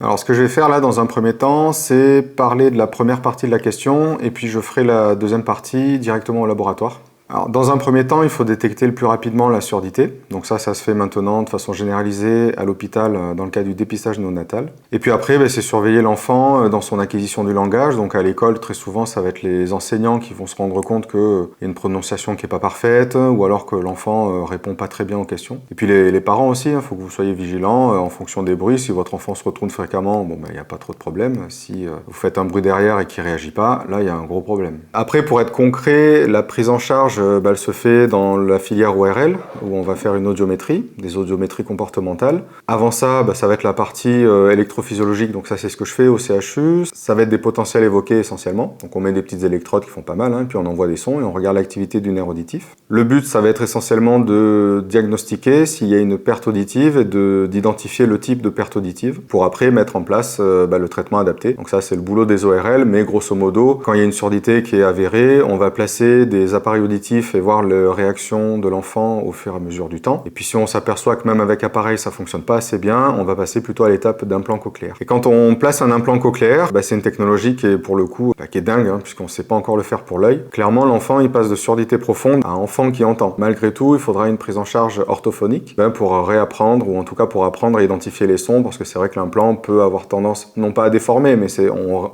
Alors ce que je vais faire là dans un premier temps, c'est parler de la première partie de la question et puis je ferai la deuxième partie directement au laboratoire. Alors, dans un premier temps, il faut détecter le plus rapidement la surdité. Donc ça se fait maintenant de façon généralisée à l'hôpital dans le cas du dépistage néonatal. Et puis après, c'est surveiller l'enfant dans son acquisition du langage. Donc à l'école, très souvent, ça va être les enseignants qui vont se rendre compte qu'il y a une prononciation qui n'est pas parfaite ou alors que l'enfant répond pas très bien aux questions. Et puis les parents aussi, il faut que vous soyez vigilants en fonction des bruits. Si votre enfant se retourne fréquemment, il n'y a pas trop de problème. Si vous faites un bruit derrière et qu'il ne réagit pas, là, il y a un gros problème. Après, pour être concret, la prise en charge elle se fait dans la filière ORL, où on va faire une audiométrie, des audiométries comportementales. Avant ça, ça va être la partie électrophysiologique, donc ça c'est ce que je fais au CHU. Ça va être des potentiels évoqués essentiellement. Donc on met des petites électrodes qui font pas mal, puis on envoie des sons et on regarde l'activité du nerf auditif. Le but, ça va être essentiellement de diagnostiquer s'il y a une perte auditive et d'identifier le type de perte auditive pour après mettre en place le traitement adapté. Donc ça c'est le boulot des ORL, mais grosso modo, quand il y a une surdité qui est avérée, on va placer des appareils auditifs et voir la réaction de l'enfant au fur et à mesure du temps. Et puis si on s'aperçoit que même avec appareil ça fonctionne pas assez bien, on va passer plutôt à l'étape d'implant cochléaire. Et quand on place un implant cochléaire, c'est une technologie qui est pour le coup qui est dingue, puisqu'on sait pas encore le faire pour l'œil. Clairement, l'enfant il passe de surdité profonde à un enfant qui entend. Malgré tout, il faudra une prise en charge orthophonique pour réapprendre ou en tout cas pour apprendre à identifier les sons, parce que c'est vrai que l'implant peut avoir tendance non pas à déformer, mais on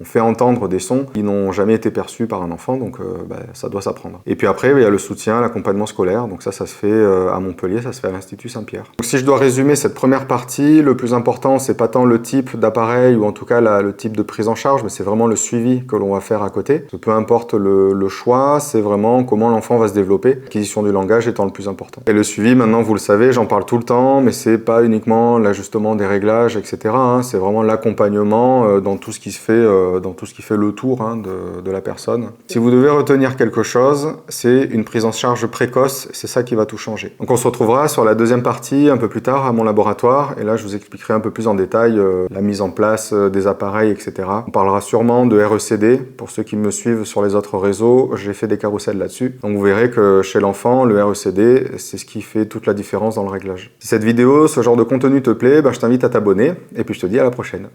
fait entendre des sons qui n'ont jamais été perçus par un enfant, donc ça doit s'apprendre. Et puis après, il y a le soutien, l'accompagnement scolaire. Donc ça se fait à Montpellier, ça se fait à l'Institut Saint-Pierre. Donc si je dois résumer cette première partie, le plus important, c'est pas tant le type d'appareil ou en tout cas le type de prise en charge, mais c'est vraiment le suivi que l'on va faire à côté. Peu importe le choix, c'est vraiment comment l'enfant va se développer. L'acquisition du langage étant le plus important. Et le suivi, maintenant, vous le savez, j'en parle tout le temps, mais c'est pas uniquement l'ajustement des réglages, etc. C'est vraiment l'accompagnement dans tout ce qui se fait, dans tout ce qui fait le tour de la personne. Si vous devez retenir quelque chose, c'est une prise en charge précoce, c'est ça qui va tout changer. Donc on se retrouvera sur la deuxième partie un peu plus tard à mon laboratoire, et là je vous expliquerai un peu plus en détail la mise en place des appareils, etc. On parlera sûrement de RECD, pour ceux qui me suivent sur les autres réseaux, j'ai fait des carousels là-dessus. Donc vous verrez que chez l'enfant, le RECD, c'est ce qui fait toute la différence dans le réglage. Si cette vidéo, ce genre de contenu te plaît, je t'invite à t'abonner, et puis je te dis à la prochaine.